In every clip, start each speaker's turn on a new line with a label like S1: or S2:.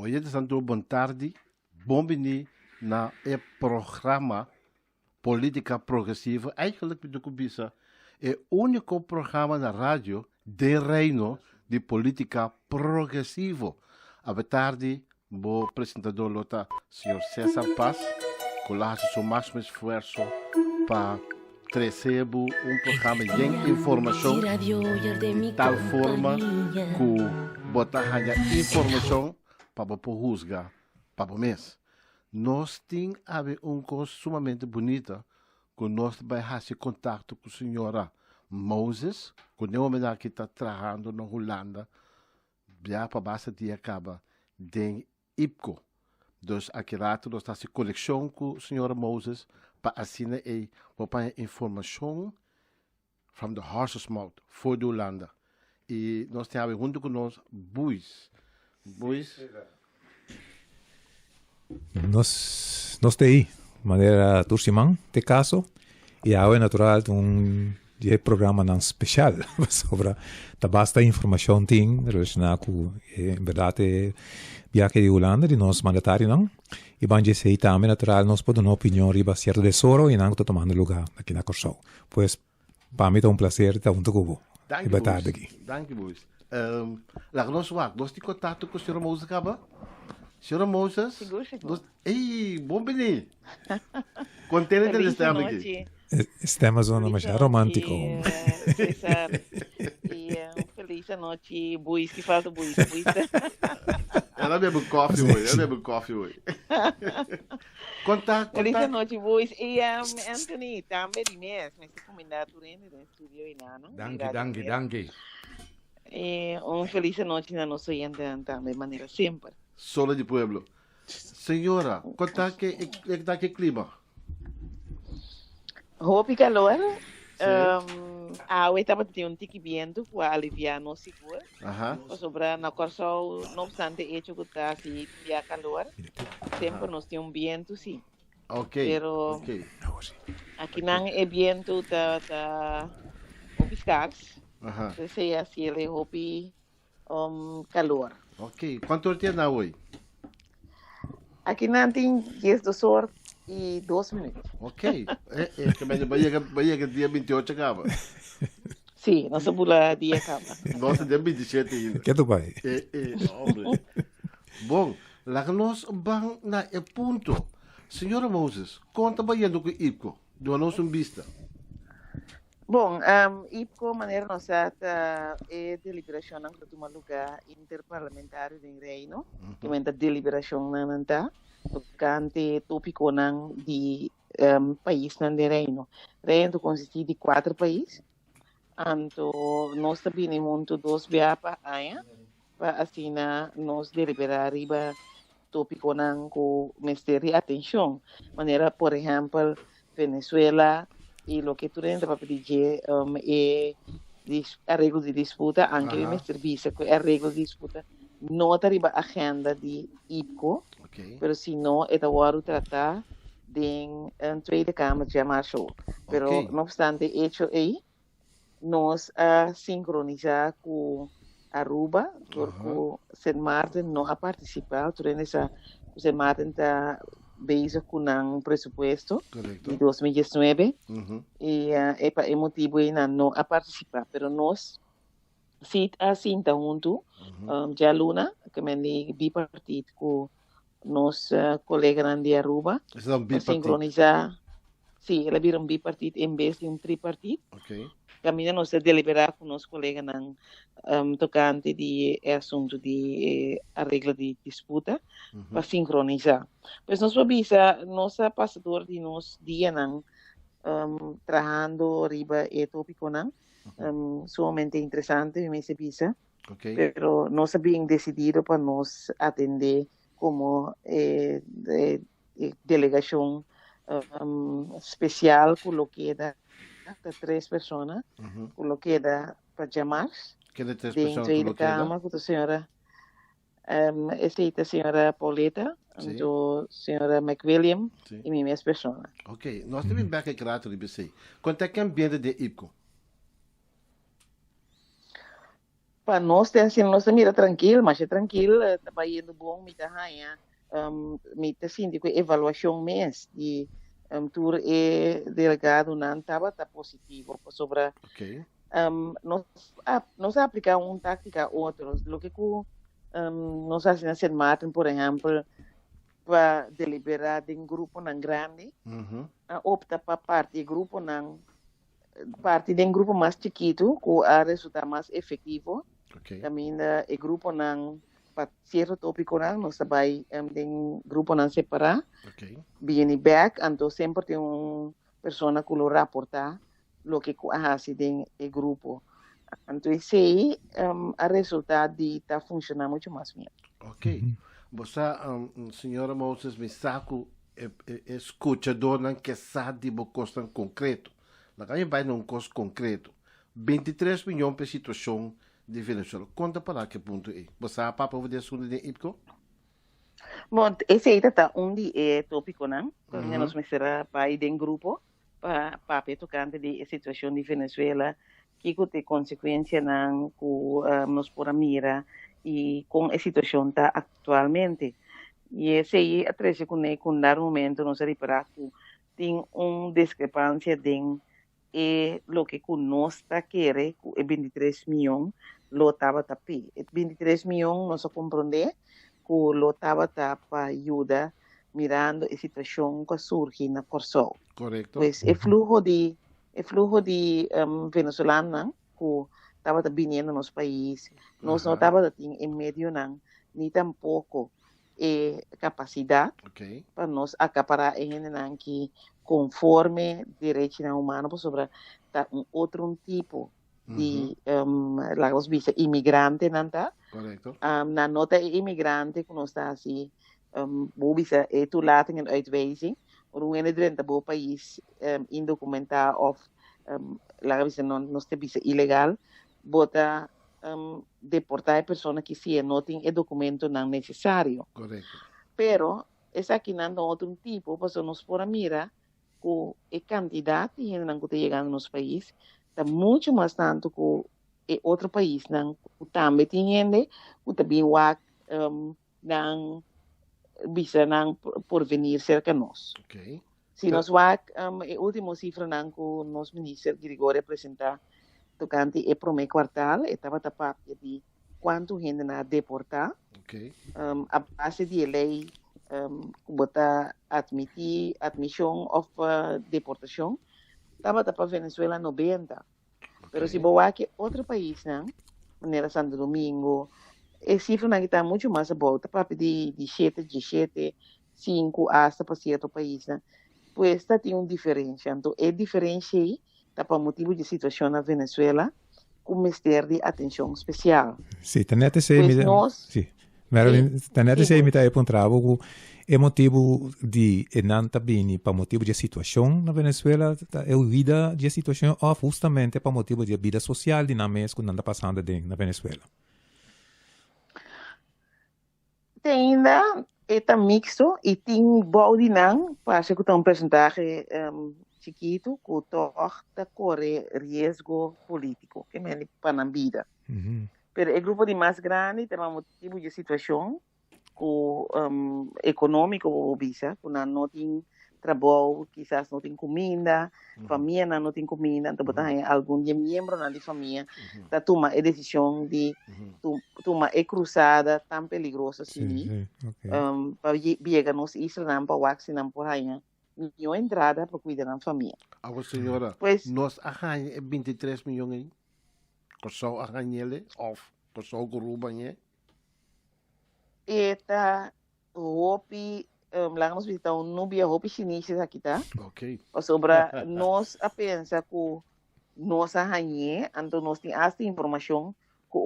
S1: Hoje de Santo Bom tarde, bom venir na é programa Política Progressiva. Eigenlijk de Cubisa é o único programa na rádio de reino de política progressiva. A tarde, o apresentador Lota, senhor César Paz, coloca seu máximo esforço para trazer programa de informação de tal forma que botar informação para juzgar para o mês. Nós temos coisa sumamente bonita que nós vai fazer contato com a senhora Moses, que é uma mulher que está trabalhando na Holanda, já para base de acaba de IPCO. Então, aqui nós estamos em conexão com a senhora Moses para assinar para informação from the horse's mouth, for de Holanda. E nós temos junto com nós Buis.
S2: Nós temos de maneira turcimã, de caso, e é natural programa não especial sobre a basta informação tem relacionada com, em verdade, viagem de Holanda, de nós mandatário, não? E vamos dizer também natural, nós podemos dar uma opinião riba certo tesoro e não estou tomando lugar aqui na Corsão. Pois, para mim é um prazer estar junto com você.
S1: Dank u, Buis. Nós temos contato com a senhora Moses, acaba? Senhora Moses?
S3: Seguro.
S1: Ei, bom venir. Contente de estar aqui.
S2: Estamos numa mais romântico.
S3: César, feliz noite, Buis, que faz o Buis.
S1: Ela bebe coffee hoje. Conta.
S3: Feliz noite, Buis. E Anthony, também de mês, mas se combinar durante o estúdio e não.
S4: Danke.
S3: E feliz noite na nossa oyente também, de maneira sempre.
S1: Sola de Pueblo. Senhora, conta que clima.
S3: Roupa e calor. Eu estava tendo um tique vento para aliviar no seguro. Sobre na Corsão, não obstante, hecho que está assim, via calor. Sempre nós temos vento, sim. Pero aqui não é vento, tá piscados. Se é assim, ele roupa calor.
S1: Ok. Quanto tempo tem hoje?
S3: Aqui não tem 10 horas e 2 minutos.
S1: Ok. Vai dia 28 acaba.
S3: Sim, nossa bula dia acaba.
S1: Nossa, dia 27 ainda.
S2: Que tu vai?
S1: Homem. Bom, lá nós vamos na ponto. Senhora Moses, conta bem com o IPCO, do nosso vista.
S3: Bom, IPCO, maneira nossa, é deliberação que toma lugar interparlamentar do Reino, que é a deliberação não está, tocante tópico não de país não de Reino. Reino consiste de 4 países, então nós também muito 2 para assim nós deliberar riba tópico não com mistério atenção, maneira por exemplo Venezuela. E o que tu ainda para pedir é arreglo de disputa, anche o serviço que arreglo de disputa não está na agenda de IPCO, mas se não é agora tratar de tweede Câmara de março. Mas não obstante hecho aí, nós sincronizar com Aruba, porque Sint Maarten não a participar, durante essa Sint Maarten está bezig com um pressuposto de 2019 e é motivo ainda não a participar, pero nós se assim tá junto já Luna que é bipartido com nos colega de Aruba sincronizar ela vira bipartido em vez de tripartido caminha nós a deliberar com os colegas tocante de assunto de arreglo de disputa para sincronizar. Pois nós visa nossa passador de nos dia trabalhando riba e tópico sumamente interessante me se visa. Pero nós bem decidido para nos atender como delegação especial por lo que da 3 pessoas, por lo que da para chamar.
S1: Que de 3 pessoas por lo que da?
S3: Com a senhora a senhora Pauleta, a senhora McWilliam e minha mesma pessoa.
S1: Ok, nós temos bem que grato de BC. Quanto é que é ambiente de IPCO?
S3: para nós tem assim, nós mira tranquilo, mas é tranquilo, tá indo bom, me tá raia, me tá sentindo que avaliação mês de tour é delegado não estava tá positivo sobre
S1: Ok.
S3: nós aplicar uma tática a outros, lo que nós fazemos em Martin, por exemplo, para deliberar de um grupo não grande, opta para parte grupo não parte de um grupo mais chiquito, que a resultado mais efetivo.
S1: Ok.
S3: Também o grupo não para certo tópico não, nós vai de um grupo não separar.
S1: Ok.
S3: Viene back, então sempre tem uma pessoa que lo reportar lo que hace de grupo. Então, isso aí, o resultado está funcionando muito mais bem.
S1: Ok. Você, senhora Moses, me saco escutador não que sabe de uma coisa concreto. Lá vai num coisa concreto. 23 milhões para a situação de Venezuela. Conta para que ponto é. Você a papa vai descobrir de IPCO?
S3: Bom, esse aí está tópico, não? Porque nós será para ir em grupo para tocante de situação de Venezuela, que tem consequência não que nós por mira e com a situação está atualmente. E esse aí, atrás de com dar momento, nós reparar que tem uma discrepância de lo que nós está querendo, que é 23 milhões, lo estava tapando. 23 milhões, nós compreender que lo estava para ajudar mirando a situação que surge na Corsol.
S1: Correto.
S3: Pues el flujo de venezolano que estaba viniendo nos países, no estaba en medio ni tampoco capacidad
S1: Ok.
S3: para nos acaparar en que conforme derechos humanos pues, sobre un otro tipo de los visa inmigrante nanta
S1: Correcto.
S3: na nota imigrante que nos está assim visa toelating en uitwijzing hoe in het bo país indocumentado of laten we zeggen nog steeds ilegal bota deportar personas que sí no tienen el documento no necesario.
S1: Correcto.
S3: Pero es aquí nando otro tipo pues nos por mira que el cantidad de gente que está llegando a nuestro país está mucho más tanto que otro país que también tiene que también va visa por venir cerca de nós.
S1: Ok.
S3: Se nós vai, a última cifra que o nosso ministro Grigori apresentar tocante o primeiro quartal, estava tapado de quanto gente na deportar.
S1: Ok.
S3: A base de lei, botar admissão of deportação, estava tapado Venezuela 90. Pero se boa que outro país, maneira Santo Domingo, a cifra não está muito mais alta, para pedir de 7, 17, 5 hasta para certo país, pues está tem uma diferença. Então, é diferença aí, tá para motivo de situação na Venezuela, com mistério de atenção especial.
S2: Sì, tenete se
S3: Pues
S2: mi
S3: nós,
S2: sì. Tenete se
S3: sì,
S2: mi dai trabalho é motivo de enanta bini para motivo de situação na Venezuela é vida de situação ou justamente para motivo de vida social de na mês que anda passando na Venezuela.
S3: tem ainda é mixto e tem bode não, parece que tem um percentagem chiquito que torta corre risco político, que é para a vida. Pero o grupo de mais grande tem um motivo de situação econômico ou visa, que não tem trabalho, quizás não tem comida, família não tem comida, então botar algum membro da família, tá toma a decisão de toma a cruzada tão perigosa assim, para viajar nos islas para vacinar por aí, não entrada para cuidar da família.
S1: Agora, senhora,
S3: Pues,
S1: nós arranhamos 23 milhões, que só arranhamos, ou que só grubanhe.
S3: eta hopi lang nos visitar um nubia hopi chinesa aqui tá
S1: Ok.
S3: o sobre nós a pensa que nós a hanhe então nós tem esta informação que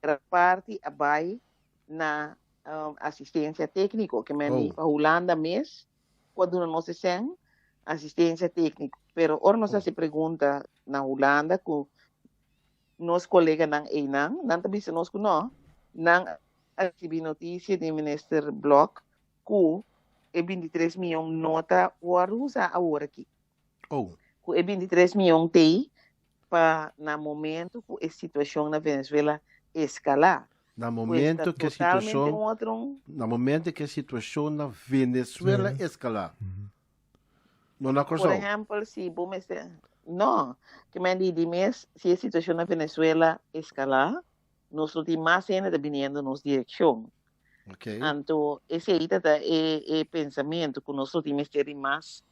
S3: grande parte abai na assistência técnica que me para Holanda mês quando nós tem assistência técnica pero ora nós se pergunta na Holanda que nós colega não também se nós que não recebi notícia do ministro Bloch que é 23 milhões nota o usar agora aqui. Que é 23 milhões tem para no momento que a situação na Venezuela escalar.
S1: No
S3: Pues
S1: momento
S3: está
S1: que a
S3: totalmente
S1: situação,
S3: outro.
S1: no momento que a situação na Venezuela escalar, não na
S3: Por
S1: coisa.
S3: exemplo, se vamos não, que me diz mes, se a situação na Venezuela escalar, nós temos mais ainda vindo nos direção.
S1: Ok.
S3: Então, esse aí é pensamento que nós temos que ter mais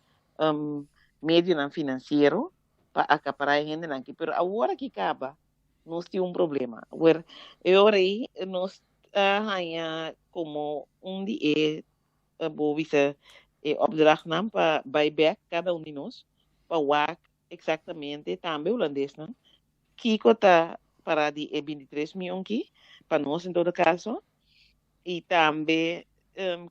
S3: meio financeiro para acaparar a gente aqui. Mas agora que acaba, nós temos problema. Agora aí, nós como dia vou ver opdracht nam para buyback cada de nós, para WAC exatamente também holandês, não? Kiko está para de 23 milhões aqui, para nós em todo caso, e também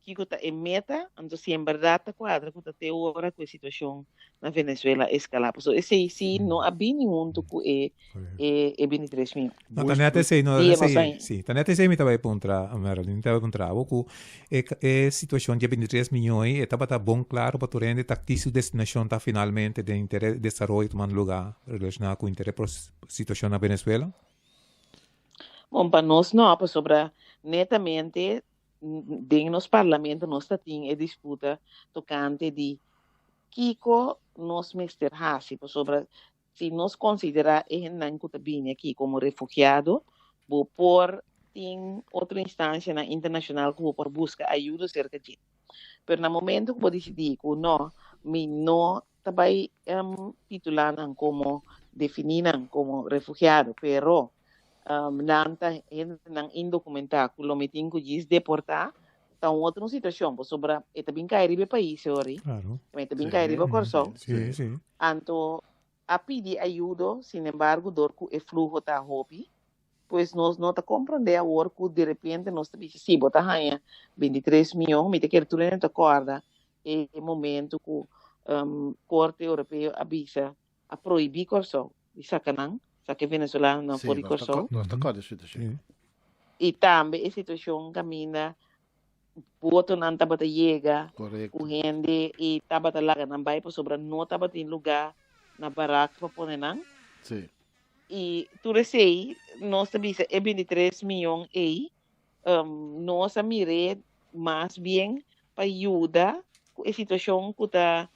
S3: Kiko está em meta, então se em verdade está quadra, que está até agora com a situação na Venezuela escalar. So, esse aí sim, não há bem nenhum que é 23 milhões.
S2: No, tanete sei, no,
S3: Dia
S2: sei, sì, tanete sei mi tava puntra, Marilyn, tava puntra, ku situação de 23 milhões, e tava bom claro para tu rende tactício destinação tá finalmente de interesse desenvolvimento man lugar relacionado com interesse por situação na Venezuela.
S3: Bom, para nós não, para sobre netamente dentro nos parlamento nós temos a disputa tocante de Kiko nos Mr. Hasi, sobre se nós considerar ele não bem aqui como refugiado, vou por tem outra instância na internacional que vou por busca ajuda cerca de. Mas no momento que vou decidir que não, me não também titular como definir como refugiado, pero nanta nang indocumentado, que lo metin que diz deportar, tá outra situação, sobre eta bem cair be país, ori.
S2: Claro.
S3: Eta bem cair be corso.
S2: Sì, sì.
S3: Anto a pedir ajuda, sin embargo, dor que o fluxo tá hopi, pois nós não tá compreender a hora que de repente nós tá dizendo, sim, bota rainha 23 milhões, me te quer tu nem te acorda, é momento que Corte Europeu avisa a proibir corso, e sacanang, que venezuelano não pode corso.
S1: Nós está com a situação.
S3: E também a situação caminha, boto não tá bata chega,
S1: Correto.
S3: o gente e tá bata laga não vai para sobre não tá bata em lugar na baraca para pôr não.
S1: Sim.
S3: E tu sei, nós também é 23 milhões aí, nós a mire mais bem para ajudar a situação que está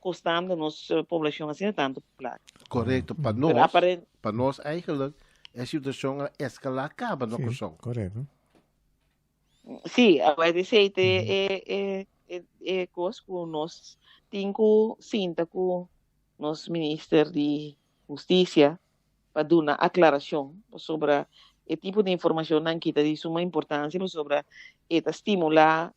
S3: custando nossa população assim tanto popular.
S1: Correto. Para nós eigenlijk, a situação a escalar acaba na coisa.
S2: Correto.
S3: Sim, vai dizer é coisa que nós temos cinta com nosso ministro de Justiça para dar uma aclaração sobre o tipo de informação que está de suma importância sobre estimular,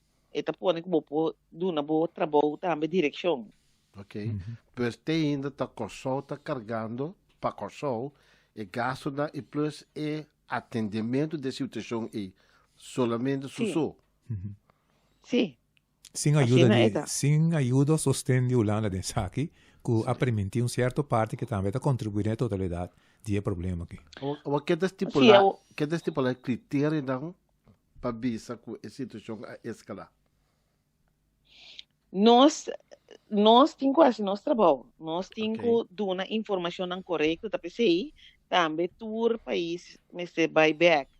S3: pôr como dar uma boa trabalho também direção.
S1: Ok. Pues tem ainda está coçou, está carregando para coçou e gasto na e plus e atendimento de situação e solamente susu.
S3: Sim.
S2: Sem ajuda sostém de Holanda de Saki, que a permitir certo parte que também está contribuindo à totalidade do problema aqui.
S1: O que é estipular critério não para bisa com a situação a escalar.
S3: Nós temos quase nosso trabalho. Nós temos que dar uma informação correta para PCI, também todo o país, Mr. Buyback,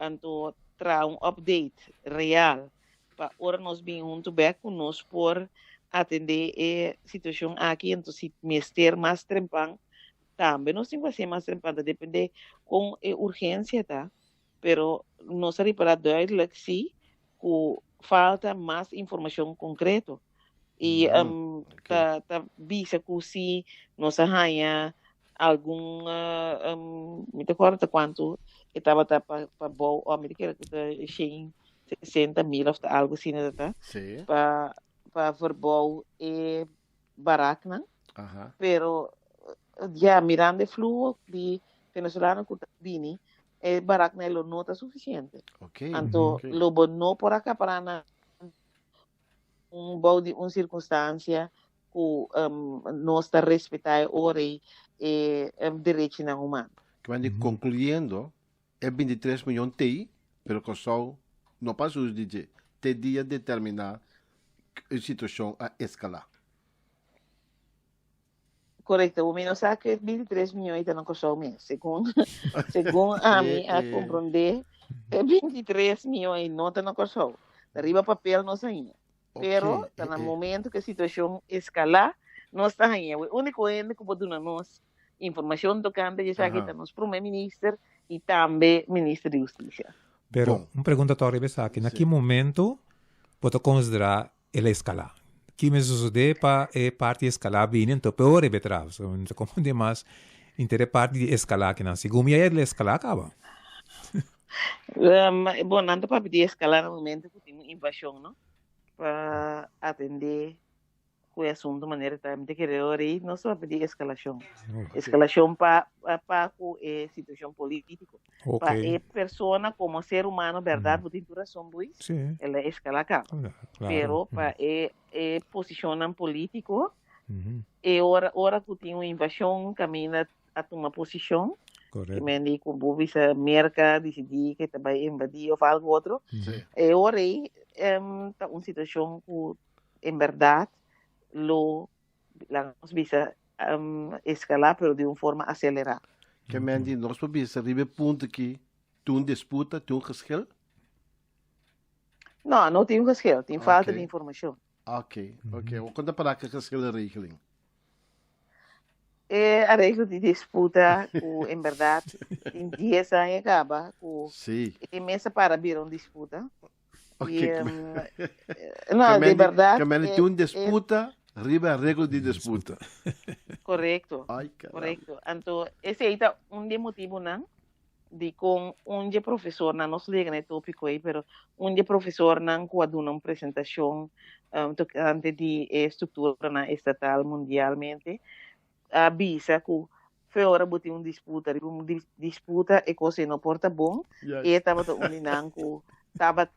S3: então, traz update real para ora nós bem junto back com nós por atender a situação aqui, então se mester mais trempang, também nós temos que ser mais trempang, depende com a urgência, tá? Pero nós ari para duidelijk sim, que falta mais informação concreta. E tá bisa que se nós arranha algum me recordo quanto estava para bom, ou me recordo que 60 mil ou algo assim, tá?
S1: Sim.
S3: Para verbal e barack, né?
S1: Ajá.
S3: Pero já mirando o fluxo de venezuelano que tá vindo, é barack não está suficiente.
S1: Ok.
S3: Então, lobo não por acá para na uma circunstância que nós está respeitar hora e direitos humanos.
S1: Quando concluindo, é 23 milhões TI, pero que só não passa os DJ. Te dia determinar a situação a escalar.
S3: Correcto, o menos sabe que 23 milhões não custou mesmo. Segundo a mim, a compreender, 23 milhões não não custou. Arriba papel não saía. Pero, tá no momento que a situação escalar, não está aí. O único ente que pode dar nós informação tocante, já que está nos primeiro-ministro e também ministro de Justiça.
S2: Pero, uma pergunta tora aqui, naquele momento, pode considerar ele escalar. Que me sucede para parte escalar bem, então pior é betrava. Então, como demais, intere parte de escalar que não. Segundo me ele escalar acaba.
S3: Bom, não para pedir escalar no momento que tem invasão, não? Para atender com o assunto de maneira que querer aí, não só pedir escalação. Escalação para com a situação política. Para a pessoa como ser humano, verdade, por interação buis, ela escala acaba. Pero para a posição político, e hora que tem uma invasão, caminha a tomar posição.
S2: Correto.
S3: Que com bubisa merca decidir que vai invadir ou algo outro. E hora aí tá uma situação que em verdade la bisa escalar pero de uma forma acelerada.
S1: Que men nós podemos arribar ponto que tu disputa, tu geschil?
S3: Não tem geschil, tem falta de informação.
S1: Ok. Quando para que geschil regeling?
S3: A regra de disputa, em verdade, em 10 anos acaba, e mesa para vir uma disputa. Não, de verdade.
S1: Que men tu disputa, arriba a regra de disputa.
S3: Correto. Correto. Então, esse aí é motivo, não? De com professor, não nos liga no tópico aí, mas professor não quando uma apresentação antes de estrutura na estatal mundialmente, avisa que fora botar uma disputa e coisa não porta bom, e estava uninando que estava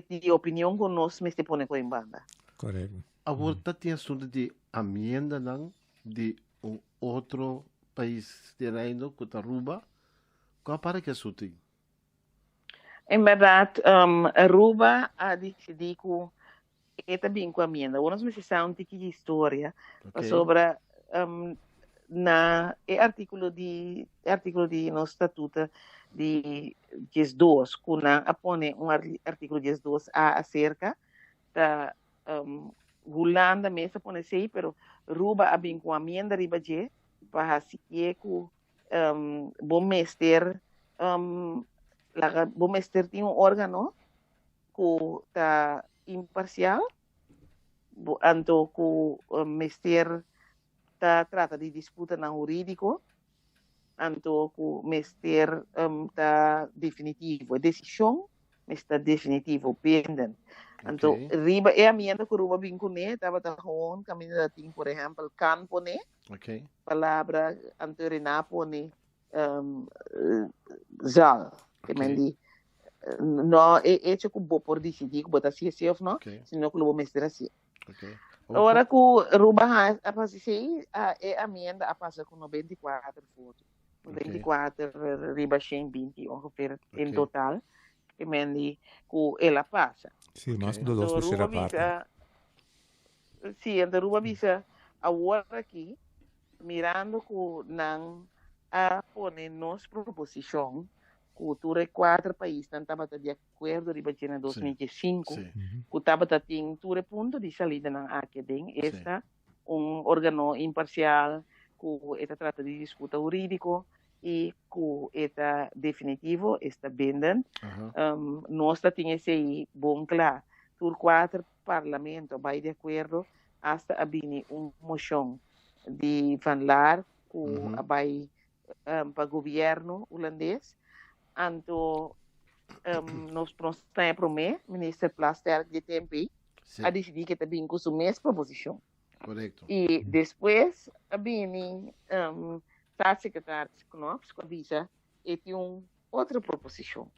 S3: de opinião que nós me põe com em banda.
S2: Correto.
S1: Agora tem assunto de amenda não de outro país de reino que está Aruba. Qual para que assunto?
S3: Em verdade, Aruba a decidir que também com a amenda. Nós precisamos de história sobre na artigo de no estatuto de 12, que apone artigo 12 acerca da Holanda mesa pone sei, pero Aruba a bem com a amenda riba je para assim que bom mester tem órgano que está imparcial, anto que o mester trata de disputa na jurídico, anto que o mester está definitivo, decisão está definitivo, pendente. Anto riba é a minha que Aruba vincune, estava gewoon, caminho da ting, por exemplo, can pone, palavra anterior pone zal, que mendi. Não é tipo bom por decidir que botar assim ou não, senão que o mestre assim. Agora que o Aruba a fazer a minha a passar com 94 fotos, 94 riba 120 ongeveer em total, que mendi que ela passa.
S2: Sim, mas do dos terceira parte.
S3: Sim, a Aruba visa agora aqui mirando que não a pone nos proposição cultura 4 países não estava de acordo em 2005 que estava tem tudo ponto de saída na academia esta órgão imparcial que trata de disputa jurídico e que está definitivo está pendente nós tem esse bom claro por 4 parlamento vai de acordo hasta abrir moção de falar que vai para governo holandês anto nos prostem promê ministro Plaster de tempo a decidir que também com sua mesma proposição.
S1: Correto.
S3: E depois a bem Estado secretário Knops que avisa e tem outra proposição.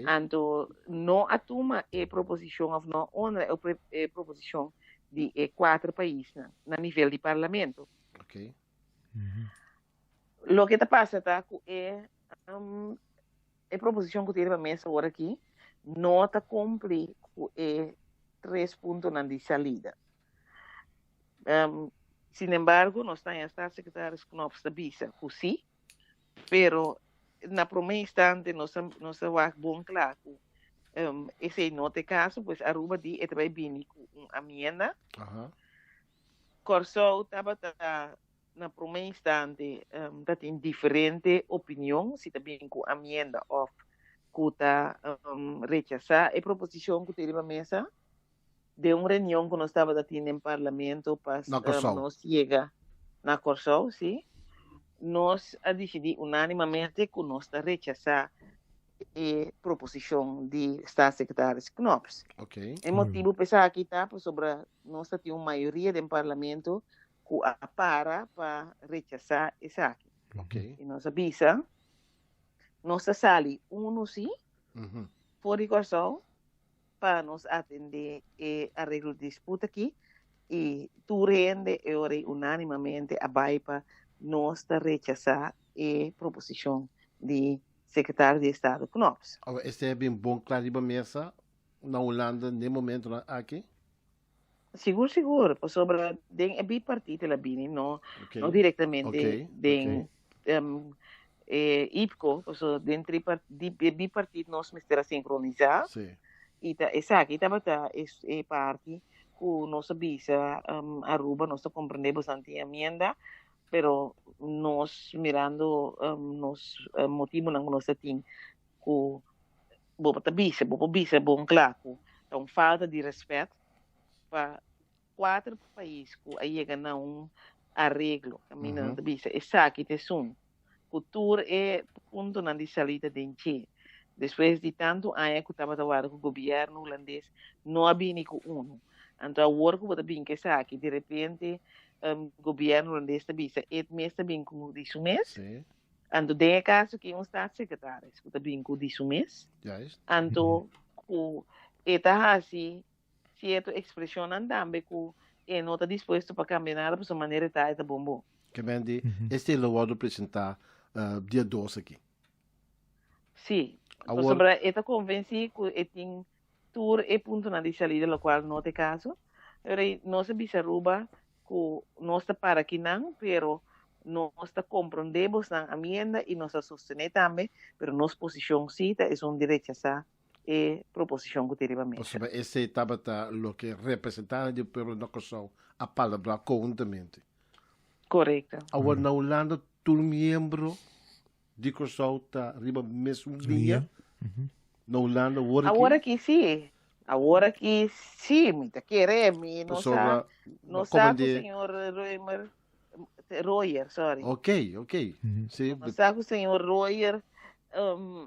S3: Anto não atuma a proposição ou não honra a proposição de 4 países na nível de parlamento. Lo que está passando é a proposição que teve a mesa agora aqui não está cumprir com 3 pontos de saída. Sin embargo, no está en staatssecretaris Knops de Bisa, sí, pero na primeiro instante não se vai bom claro. Esse não tem caso, pois Aruba di é também bem com a minha. Corso estava na primeiro instante tá tem diferente opinião, se tá bem com a minha ou com tá rechazar a proposição que teve na mesa de uma reunião que nós estava tendo no parlamento para nós chega na Corso, sim. Nós a decidir unanimamente que nós está rechazar a proposição de staatssecretaris Knops.
S1: Okay.
S3: O motivo pensar aqui tá sobre nós tem uma maioria do parlamento que para rechazar isso aqui.
S1: Okay.
S3: E nós avisa, nós sali sim, por igual para nos atender e arreglo de disputa aqui e tu rende unanimamente a para nós rechazar a proposição de secretário de Estado Knops.
S1: Este é bem bom claro de mesa na Holanda no momento aqui?
S3: Seguro. Sobre den bipartite la bini, no diretamente den IPCO, den bipartite nós mistera sincronizar.
S1: Sim.
S3: Exacto, é parte que nós avisa Aruba, nós compreendemos bastante emenda, pero nós mirando nos motivo não nós tem que bom claro, então falta de respeito para 4 países que aí chega a arreglo, caminhando da bisa, exacto, é que cultura é ponto na salida de encher. Depois de tanto anos que estava trabalhando com o governo holandês, não havia nem um. Então, o work que também que sabe, de repente, o governo holandês também mês também com isso mês. Então, tem caso que um staatssecretário que também com isso mês. Então, o está assim, certa expressão também que não está disposto para caminhar para sua maneira de bom.
S1: Que bem de este é o lado apresentar dia 12 aqui.
S3: Sim. Sobre esta convenci que tem tour e ponto na salida lo qual não tem caso. Nós bisa Aruba que nós está para aqui não, pero nós está compreendemos na emenda e nós sostener também, pero nossa posição cita é um direito a e proposição que teria mesmo.
S1: Sobre esse estava o que representava de pelo nosso a palavra conjuntamente.
S3: Correto.
S1: Agora na Holanda todo membro de Corso está riba mesmo dia. Na Holanda
S3: agora que sim. Agora que sim, muita queremos, não sabe o senhor Royer, sorry.
S1: Ok. Sim.
S3: Não sabe o senhor Royer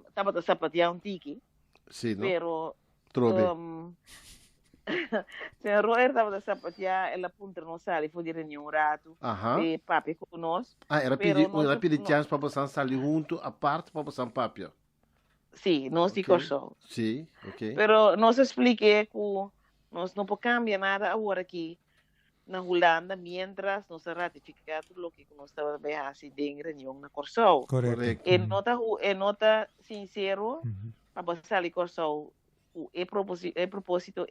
S3: estava a sapatear tiki.
S1: Sim, não?
S3: Pero senhor Royer estava a sapatear, ela punta não sabe, foi de reunião rato, e papi conosco.
S1: Ela pediu chance para você sair junto, a parte para você papi.
S3: Sim, nós de Corso.
S1: Sim, ok.
S3: Pero nós expliquei que nós não podemos cambiar nada agora aqui na Holanda, mientras nós ratificamos o que nós estamos fazendo em reunião na Corso.
S2: Correto.
S3: E nota sincero, para sair Corso, e propósito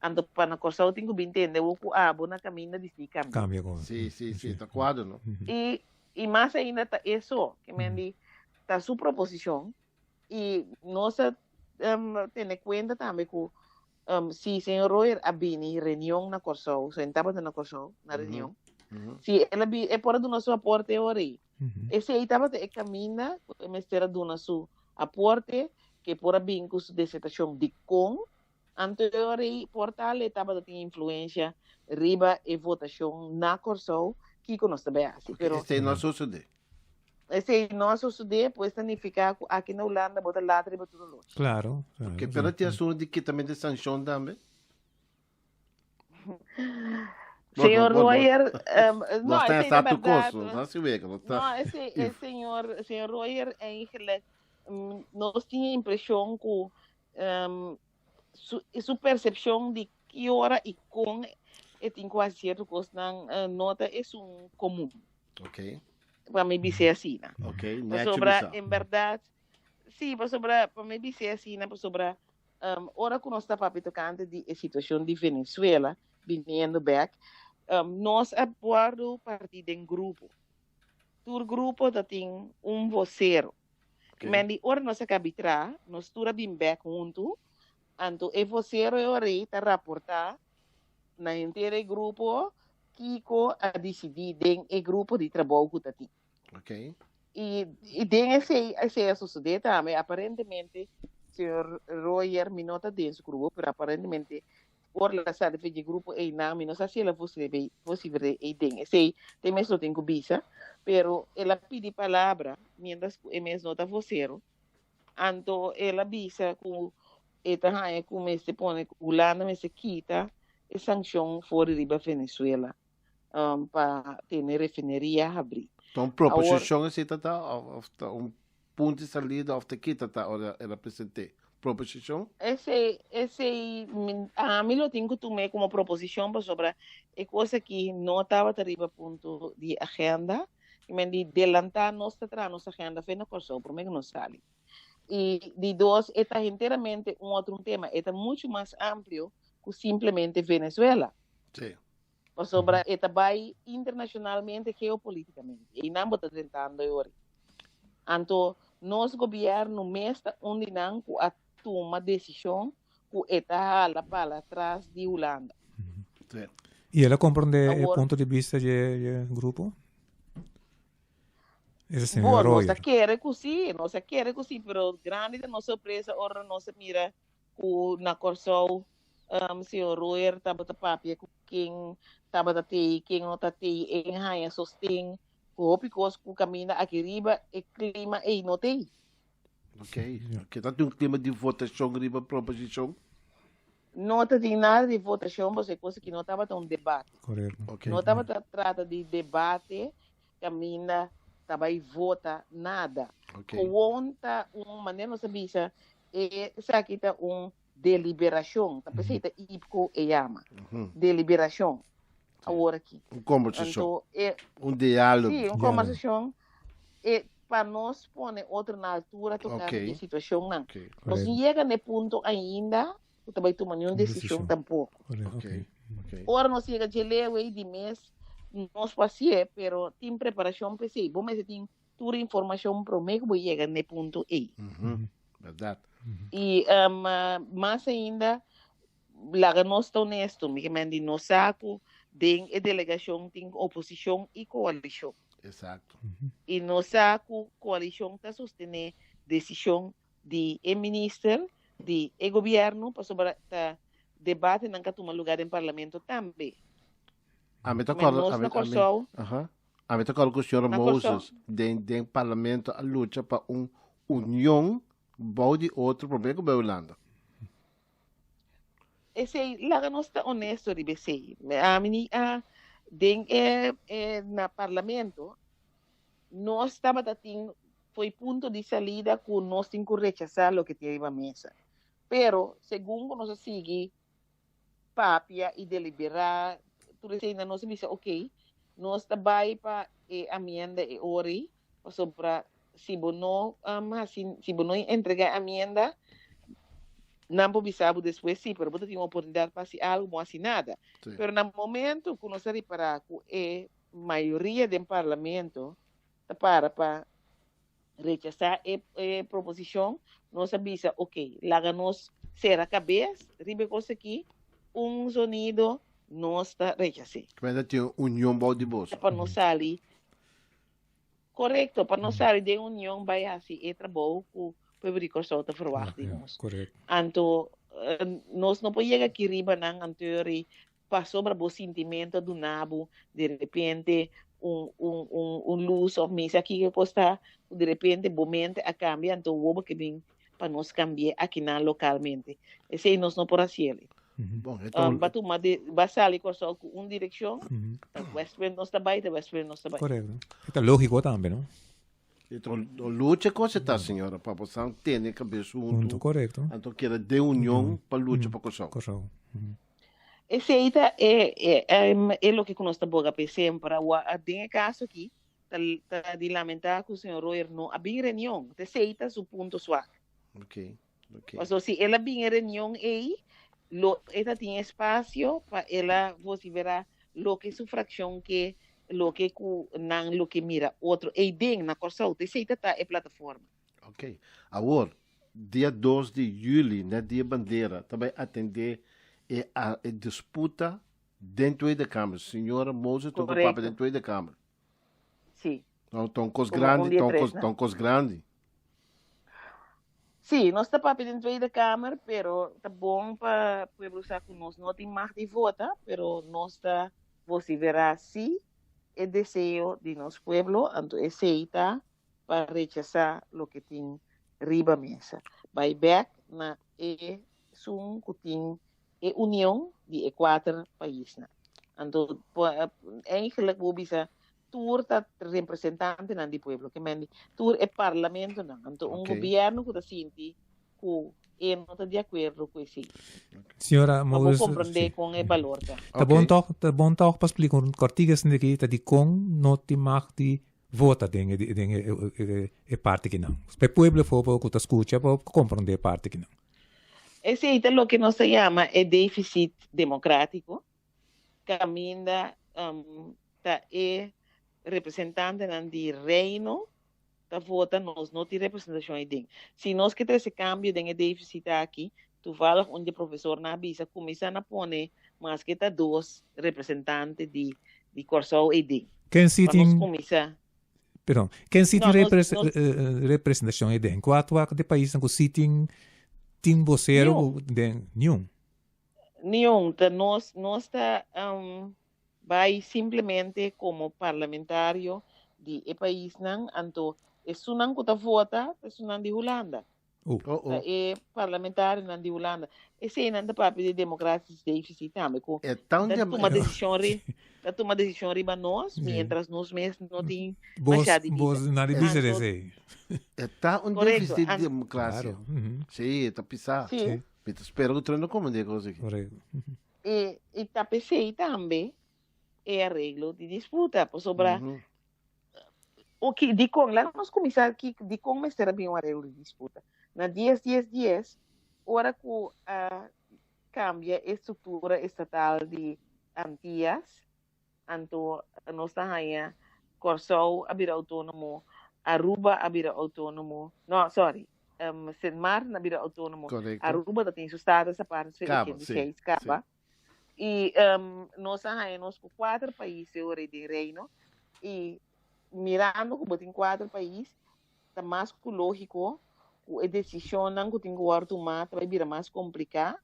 S3: ando para na Corso, tenho que entender o que na caminho de cambio.
S2: Cambia com.
S1: Sim, está quadro, não?
S3: E mais ainda tá isso, que me diz, tá sua proposição. E nós temos em conta também que se o senhor Royer abini reunião na Corso, sentava na Corso, na reunião, se ela é fora do nosso aporte ori, esse aí estava de caminho, mestre do nosso aporte, que por vincos de situação de anterior portal estava de influência riba e votação na Corso, que nós também assim.
S1: Esse é nosso suceder.
S3: Esse nosso suceder, pues significa aqui na Holanda bota lá tribo tudo longe.
S2: Claro.
S1: Que pero tem assunto de que também de sanção também.
S3: Senhor Royer,
S1: não está em status quo, não se vê que não está.
S3: Não, esse senhor Royer eigenlijk nós tinha a impressão que sua percepção de que hora e com tem quase certo que nota é comum.
S1: Ok.
S3: Para mim ser assim, né?
S1: Ok,
S3: sobre, em verdade, sim, para mim ser assim, né? Sobre, hora que nós estamos tocando de situação de Venezuela, vindo back, nós abordo partido em grupo. Tur grupo tá tem vocero.
S1: Okay.
S3: Men di ora nós acabitra, nós tura bimbe junto, anto e vocero e ora tá raportar na inteiro grupo Kiko a decidir den e grupo de trabalho que tá tem.
S1: Ok.
S3: E den esse suceder também, aparentemente, senhor Royer me nota desse grupo, pero aparentemente, por la sabe de grupo e na me não sei se ela possível e den. Sei, tem mesmo tem cubisa, pero ela pede palavra, mientras e mesmo nota vocero. Anto ela bisa com eta hae como se pone ulana me se quita e sanção fora de Venezuela para ter refineria abrir.
S1: Então, proposição é ponto de saída of the kita ela apresentei. Proposição?
S3: Esse a mim eu tenho que tomar como proposição sobre a coisa que não estava arriba ponto de agenda, e me de adelantar nossa agenda foi na corso, por mim não sale. E de dois, está inteiramente outro tema, está muito mais amplo que simplesmente Venezuela.
S1: Sim.
S3: Sobre está vai internacionalmente, geopoliticamente. E não está tentando agora. Então, nosso governo mesmo onde não a toma decisão que está lá para trás de Holanda.
S1: Sim.
S2: E ela compreende o ponto de vista do grupo? Esse senhor Royer.
S3: Nós queremos que sim, mas grande da nossa surpresa, ora nós mira que na corso senhor Royer estava a papia com quem estava a ter, quem não está a ter, em raia sostém, porque o caminho aqui riba, o clima aí não tem.
S1: Ok. Então tem um clima de votação, riba proposição?
S3: Não tem nada de votação, mas é coisa que não estava tão debate.
S2: Correto.
S1: Okay.
S3: Não estava trata de debate, caminho estava aí vota nada.
S1: Okay.
S3: Conta maneira não sabia isso aqui está deliberação, tá pensando IPCO e ama deliberação agora aqui
S1: conversação
S3: então,
S1: diálogo
S3: sim, conversação e para nós pôr outra na altura tocar a situação não nós não chega no ponto ainda também tomar nenhuma decisão tampouco ora nós chega de ler de mês nós passei pero tem preparação para isso bom mas tem toda informação para mim que chega no ponto aí
S1: verdade.
S3: E mais ainda, lá nós estamos honestos, me mandi no saco, tem a delegação, tem oposição e coalição.
S1: Exato.
S3: E no saco, coalição está sustendo decisão de ministro, de governo, para sobre o debate não toma lugar em parlamento também.
S1: A mim está com o senhor Moses, dentro do parlamento, a luta para união bom de outro problema com a Holanda.
S3: Esse lá nós está honesto de BC. A mim na parlamento nós estava tendo foi ponto de saída que nós temos que rechazar o que tinha na mesa. Pero segundo nós seguir papia e deliberar, tudo isso ainda nós disse ok, nós está vai para a emenda e ori sobre se não entregar a emenda, não pode depois sim, mas você tem uma oportunidade para fazer algo, não assim nada. Mas no momento que nós reparar que a maioria do parlamento para rechazar a proposição, nós avisa, ok, lá nós ser a cabeça, ribe coisa aqui, sonido, nós está rechazando.
S1: Mas tem união bom de bolsa.
S3: Para nós sair. Correto, para não sair de união vai assim é trabalho que fabrica só está forwarding.
S2: Correto.
S3: Então, nós não podemos aqui riba não anterior passou para o sentimento do nabo de repente luz of mesa aqui que posta de repente momento a cambia então o que vem para nós cambiar aqui na localmente. Esse nós não podemos fazer.
S1: Bom, então
S3: vai sair com uma direção, Western nós está baita, Western nós está baita.
S2: Correto. Está lógico também, não?
S1: Então, luta com você tá, senhora, para você ter na cabeça
S2: junto. Correto.
S1: Então, quer de união para luta para coisa.
S3: Esse aí é o que nós estamos a pensar para o caso aqui, tá de lamentar que o senhor Royer não abriu reunião, esse aí tá o ponto suave.
S1: Ok.
S3: Mas se ela abriu reunião aí ela tem espaço para ela você verá lo que su fracción que lo que ku nang lo que mira outro e ding na Corsau te sei tá é plataforma.
S1: Ok. Agora, dia 2 de julho, né, dia bandeira, também atender a disputa dentro da Câmara. Senhora Moses, tu
S3: Correto.
S1: papo dentro da Câmara.
S3: Sim.
S1: Estão com os
S3: Como
S1: grandes,
S3: dia 3, né?
S1: estão com os grandes.
S3: Sim, nós está para dentro da Câmara, pero tá bom para o povo saber que nós não tem mais de vota, pero nós está, você verá se é desejo de nosso povo, então aceita para rechazar o que tem riba mesa. Vai back na sum que tem união de quatro países. Então, eigenlijk vou bisa tour tá representante nan di pueblo, que mendi tour é parlamento não. Então, governo que tá senti que não está de acordo com isso.
S2: Senhora
S3: Moses, vou compreender com o valor tá.
S2: Tá bom para explicar um cortigas nele que tá de com não te mag de vota dinge é parte que não. Para pueblo for que tá escuta para compreender parte que não.
S3: Esse é o que nós chama é déficit democrático. Caminda tá representante do reino da vota nós não tem representação aí. Se nós que esse cambio de déficit aqui, tu fala onde o professor na bisa começa a pôr mais que tá dois representantes de Corsau e de.
S2: Quem se tem
S3: Perdão.
S2: Quem se tem representação aí dentro? Quatro de país que se tem vocero de nenhum.
S3: Nenhum, nós está vai simplesmente como parlamentário de país não, então é sunang que vota, é sunang de Holanda. É parlamentário não de Holanda. Esse não é papo de democracia déficit também.
S1: É tão
S3: uma decisão riba nós, mientras nós mesmos não tem machado de
S2: vos nada dizer esse.
S1: É tão déficit de democracia. Sim, tá pisar.
S3: Sim.
S1: Espero que o treino como de coisa aqui.
S2: Correto.
S3: E tá pensei também é arreglo de disputa, por sobre o que de com lá nós começar aqui de como será bem um arreglo de disputa. Na 10, hora que cambia a estrutura estatal de Antillas, então nós está aí Corsau abrir autônomo, Aruba abrir autônomo, não, sorry, Saint Martin abrir autônomo, Aruba tem seu estado essa parte de Caba. E nós temos quatro países de reino e mirando como tem quatro países, está mais lógico a decisão que tem que tomar vai vir mais complicada.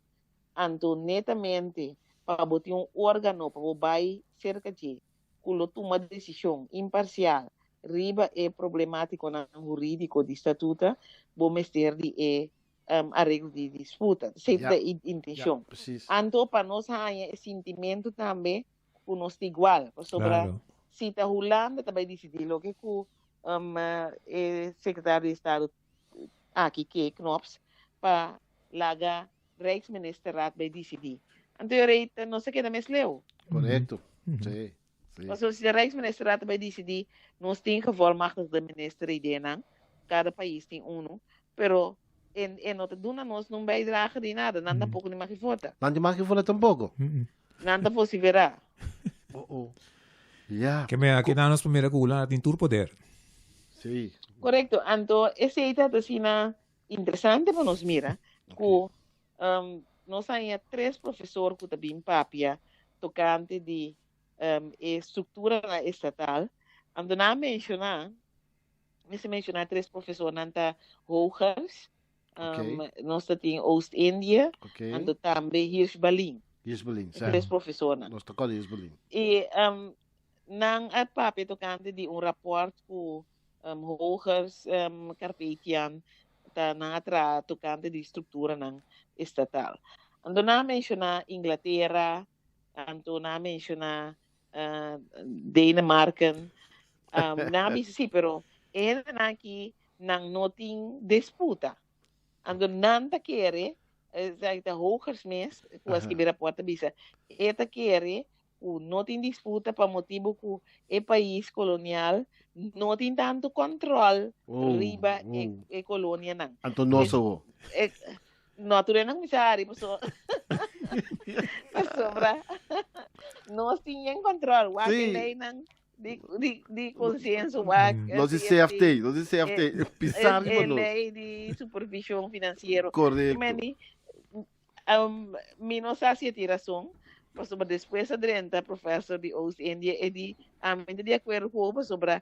S3: Então, netamente, para botar órgão para vai cerca de que toma decisão imparcial, riba é problemático no jurídico de estatuto, vou mexer de arreglo de disputa, sempre a intenção. Então, para nós, é sentimento também que nós é igual. Sobre se a Holanda também decidir o que o secretário de Estado aqui, que Knops, para lagar Rijksministerraad vai decidir. Então, eu não sei o que mais leu.
S1: Correto. Sim.
S3: Mas se o Rijksministerraad vai decidir, nós temos que volmachtig de minister de cada país tem pero nota duna nós não bijdragen de nada, nada pouco de mag vota.
S1: Não de mag vota tampouco.
S3: Nada você verá.
S1: Yeah.
S2: Que me aqui dá nos primeira cula tem tur poder.
S1: Sim.
S3: Correto. Então, esse é assim interessante para nós mira. Que nós temos três professores que também papia tocante de estrutura estatal. Então, não mencionar três professores nanta hogers. Nós temos Oost-Índia. Então, também Hirsch-Berlin. Três professores.
S1: Nós tocamos Hirsch-Berlin.
S3: E nang papia tocante de rapport que hogers Carpathian na tocante de estrutura estatal. Então, não mencionar Inglaterra, então não mencionar Dinamarca, não sim, pero aqui não tem disputa. Então, não quer, hogers mesmo, quase que vira porta bisa, quer não tem disputa para motivo que o país colonial não tem tanto controle riba a colônia não.
S1: Então nós
S3: não tu não me sabe, Sobra. Nós tínhamos controle. O que
S1: Sim.
S3: lei não de consciência, o que
S1: Nós de CFT, nós de CFT, pisar
S3: é
S1: com nós.
S3: lei de supervisão financeira.
S1: Correto.
S3: Mani, não sei se é razão, mas sobre depois a renta, professor de Oceania, é de acordo com sobre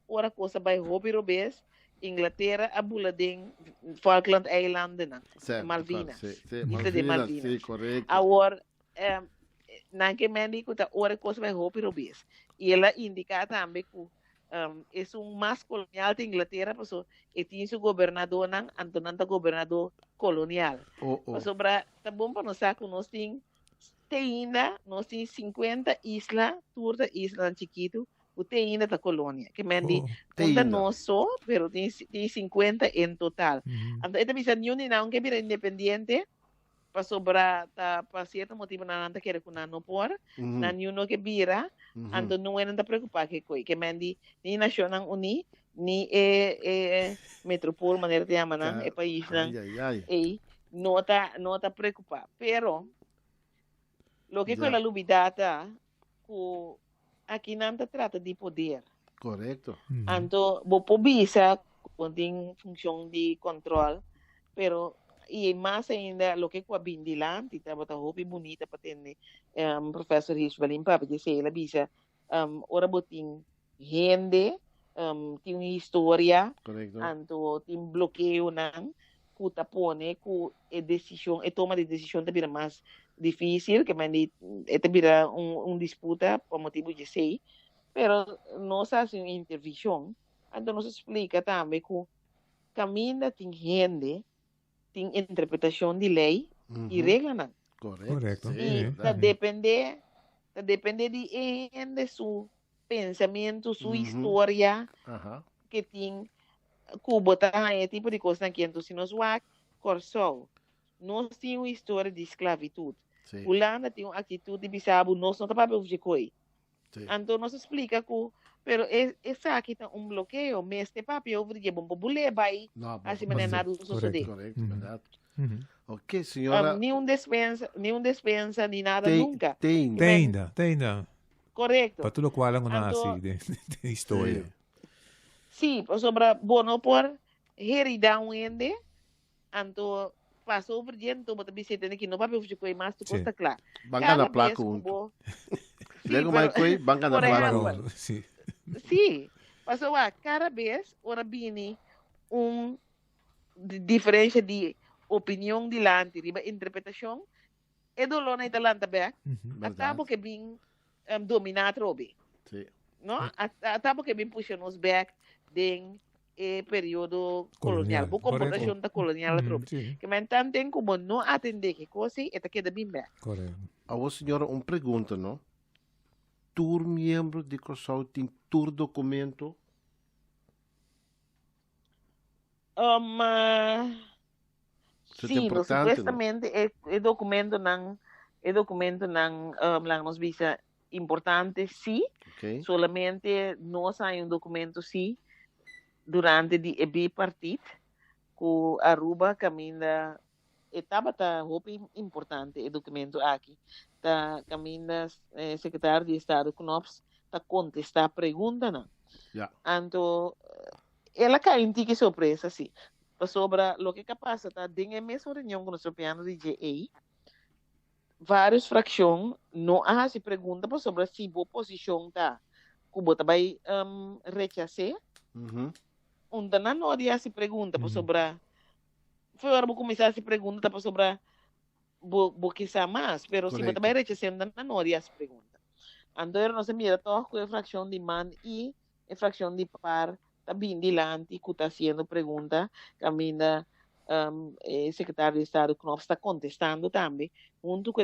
S3: outra coisa vai hobby robês, Inglaterra, a Bulading, Falkland Island,
S1: Certo,
S3: Malvinas.
S1: claro, sim,
S3: Isla de Malvinas.
S1: Sim, correto.
S3: Agora, naque meni que outra coisa vai hobby robês. E ela indica também que é mais colonial da Inglaterra, porque e tinha seu governador não, Antonanta governador colonial. Sobre tá bom para nós que nós tem 50 islas, toda isla chiquito, o tem ainda da colônia, que mendi ainda não só, pero tem 50 em total. Então esta bisa não que vira independente, para sobrar para certo motivo não quer que não por, não que vira, então não é nada preocupado que mendi nem Nacional Uni, nem metrópole maneira de amar, é país não tá preocupado, pero lo que con la lubidata, aqui não se trata de poder.
S1: Correto.
S3: Então, vou visa tem função de controle, pero e mais ainda lo que com a bindilante, estava tá roupa bonita para ter professor Isvalim para dizer ela visa ora botin rende, tem uma história, então tem bloqueio não, que tapone, que decisão, toma de decisão também mais difícil, que mandi vira disputa por motivo de sei, pero nós fazemos intervenção, então nos explica também que caminha tem gente, tem interpretação de lei e regra não.
S1: Correto.
S3: E depende de seu pensamento, sua história, que tem que botar esse tipo de coisa que então se nós vai corso, nós temos uma história de esclavitud. Holanda tem uma atitude de bisabo, nós não estamos de coi. Então nós explica que, pero essa aqui tem bloqueio, mas este papel over de bom bule vai, assim maneira nada suceder.
S1: Correto, verdade. Ok, senhora.
S3: Nenhum dispensa, nem nada nunca.
S2: Tem.
S3: Correto.
S2: Para tudo qual é uma de história.
S3: Sim, sobre bono por heridão ende, então passou por diante, então você tem que não vai ver o mais tu custa claro.
S1: Banca na placa um. Lego mais coi, banca na placa.
S2: Sim.
S3: Sim, passou a cada vez ora bini diferença de opinião de lante, riba interpretação, e do lona italanta back, até porque bem dominar trobe.
S1: Sim.
S3: Não? Até porque bem puxa nos back den período colonial, bu comportação da colonial trobe. Que mentan tem como não atender que coisa, eta queda bem back.
S2: Correto.
S1: A senhora pergunta, não? Tur membro de Crossout tem tur documento?
S3: Sim, supuestamente é documento não lá nos visa importante, sim.
S1: Okay.
S3: Solamente nós há documento, sim, durante de bipartite, que Aruba caminha etapa tá roupa importante o documento aqui. Tá caminha secretário de Estado Knops tá contestar a pergunta não. Então ela cai em tique surpresa sim. Sobre o que passa tá dentro da mesma reunião com o piano de GA, várias frações não há se pergunta sobre se boa posição tá que bota vai rechazar. Onde não há se pergunta sobre foi hora de começar a se pergunta sobre o que está mais, pero se bota vai rechazar não há se pergunta. Então nós mira todos com a fração de man e a fração de par tá bem dilante que está fazendo pergunta, caminha secretário de Estado Knopf está contestando também, junto com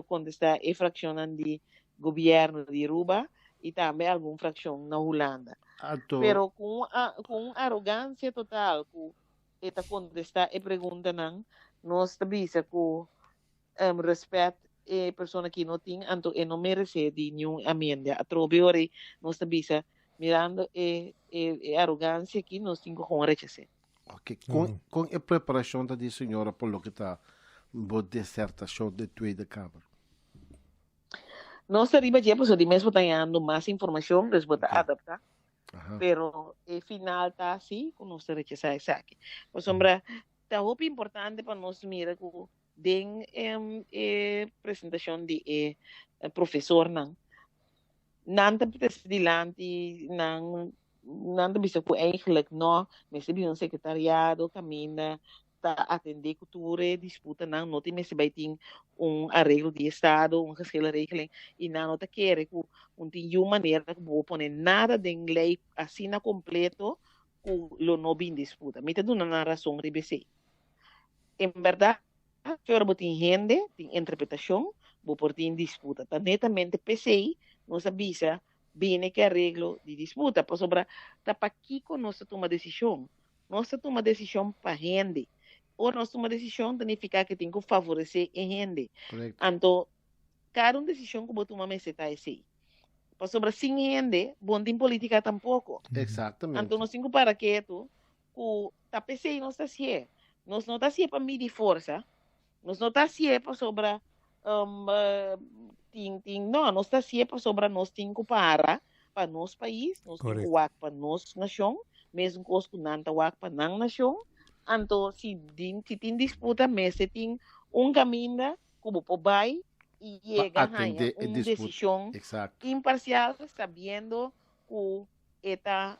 S3: contestar a fração de governo de Aruba e também alguma fração na Holanda. Pero com arrogância total, que está contestar a pergunta não, nós tabisa com respeito a pessoa que não tem, então não merece de nenhuma amenda. A trobeore nós tabisa mirando a arrogância que nós temos com rechazar.
S1: Ok, com a preparação da senhora por lo que está Boa dissertação de Tweede Kamer.
S3: Nós arriba já pessoa de mesmo tendo mais informação, eles botar
S1: Ok.
S3: adaptar.
S1: Aham.
S3: Pero o final tá assim, com nós rechazar isso aqui. Por sombra, tá muito importante para nós mirar com den apresentação de professor não. Nanta presidente nanta bisa ku eigenlijk no, mas se um secretariado caminha tá atender cultura disputa não, não tem mais bem arreglo de estado, geschillen regeling e não tá querer que tem uma maneira que vou poner nada de lei assim na completo que lo no bin disputa. Me tá dando na razão RBC. Em verdade, fora botin gente, tem interpretação, vou por tem disputa. Tá netamente PCI, nos avisa bem que arreglo de disputa, por sobra tá para aqui com nós toma decisão. Nós toma decisão para gente. Ou nós toma decisão significa que tem que favorecer a gente.
S1: Correto.
S3: Então, cada decisão que você toma me está assim. Por sobra sem gente, bom tem política tampouco.
S1: Exatamente.
S3: Então, nós temos para quieto, que tá PCI não está assim. Nós não está assim para medir força. Nós não está assim para sobra não, nós está assim para sobra nós temos que para nosso país, nós temos que
S2: Correto.
S3: para nossa nação, mesmo coisa que não está para nossa nação. Então, se tem disputa, mas se tem caminho que você vai e chega a
S1: atender a
S3: uma
S1: disputa.
S3: decisão
S1: Exato.
S3: imparcial, sabendo que está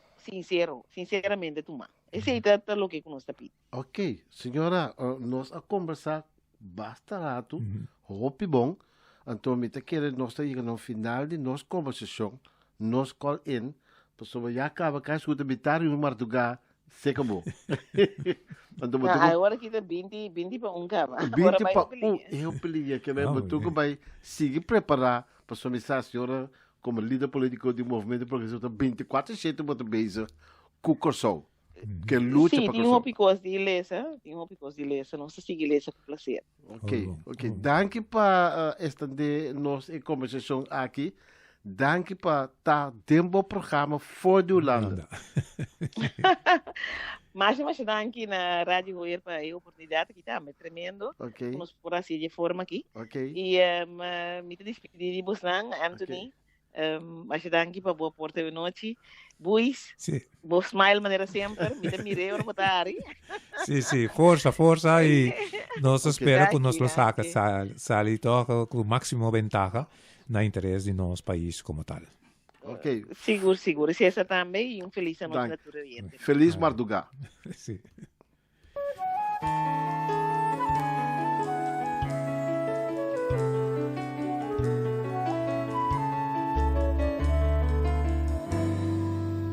S3: sinceramente tomar. Esse é o que nós está pedindo.
S1: Ok, senhora, nós a conversar basta rato,
S2: Uhum.
S1: roupa bom, então me querer nós chegando no final de nossa conversação, nós call in, pessoa já acaba com a escuta bitar e o martugar se acabou. Então,
S3: Agora que está 20 para cama. Agora
S1: 20
S3: vai
S1: para
S3: pelinha.
S1: eu pelia que
S2: Ah,
S1: tu que vai seguir preparar para sua missão, senhora, como líder político do movimento progressista, 24 7 para beijo com o Corsol, que luta
S3: Sim,
S1: para
S3: tem
S1: Corsol.
S3: picos de ilesa, não se sigue ilesa com prazer.
S1: Ok,
S2: Oh,
S1: ok.
S2: oh.
S1: Danke para estender nossa conversação aqui. Danke para estar dentro do programa fora do lado.
S3: Mas danke na Rádio Roer para a oportunidade que está, é tremendo.
S1: Ok,
S3: Nós por assim de forma aqui.
S1: ok.
S3: E me despedir de Bosnan, Anthony. Mas danke para boa porta de noite. Buis,
S2: Sì,
S3: boa smile maneira sempre. Me mirei ora botari.
S2: sì, sì, forza e nos espera que nos lo saca
S3: Grazie.
S2: sali toch con máximo ventaja na interesse de nosso país como tal.
S1: Ok.
S3: Seguro. Se essa também, e feliz ano
S1: Danke.
S3: natura oriente.
S1: Feliz Marduga.
S2: Sì.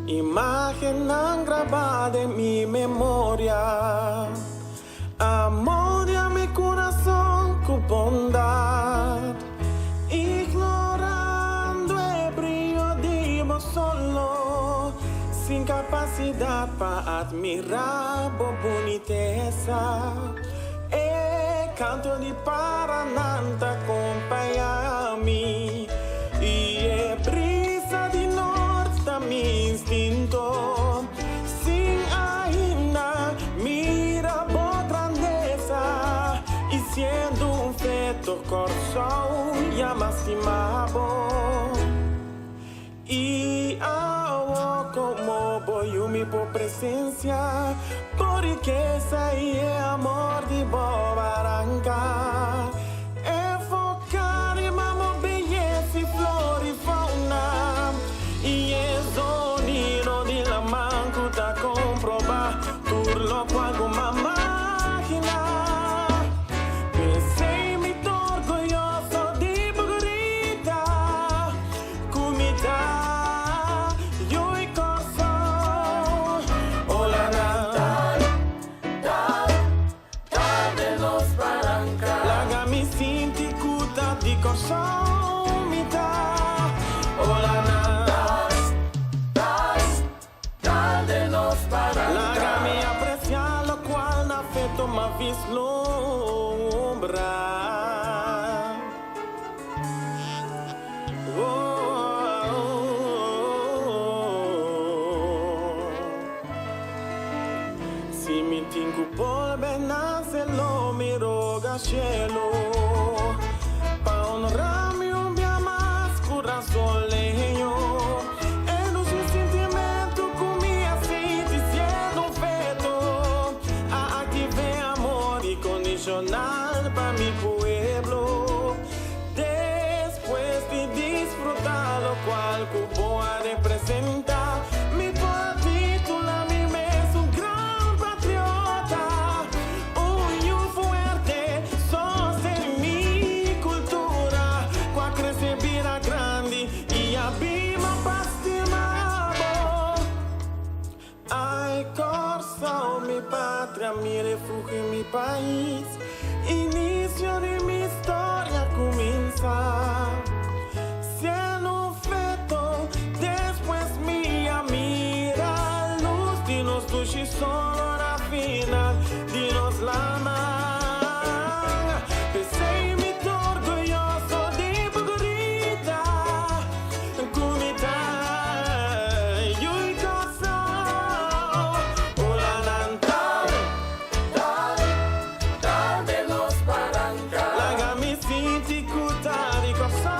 S4: Imagen grabada en mi memoria, amor a mi corazón con bondad, ignorando el brillo de vos solo, sin capacidad para admirar tu boniteza. El canto de Parananta acompaña a mí y el brisa de norte mi instinto, sin ainda mira por grandeza y siendo un feto corazón ya más estimado. Y ahora como voy mi por presencia, por riqueza y amor de Bobaranca. Enfocar y mamo belleza y flor y fauna. Y el sonido de la mancuta comprobar, turlo cuando máquina. Pensei me orgulhoso de burrita, comida e coração. Olá, de los Barrancas. Laga me sinti cuta de coração, me dá. Olá, de los Barrancas. Laga me apreciar lo cual na feito ma vislumbra. Si mi tingu polve nace lo mi roga cielo. Pa honorarme un día más, corazón leño. En un sentimento comía así, diciendo feto. A activé amor incondicional para mi pueblo. Después de disfrutar lo cual cupo a representar mi título, mi mes un gran patriota, un fuerte sostener mi cultura, qua crece vida grande y abima pastimamo. Ay, corso mi patria, mi refugio, mi país, inicio de mi historia comienza. Siendo feto, después mía mira luz, dinos tushi solo la final, dinos la man. Pensé mi orgulloso de Bogotá, comita, yo y cosa, hola nantal, tal de los barrancas, la gamisiti kutari cosa.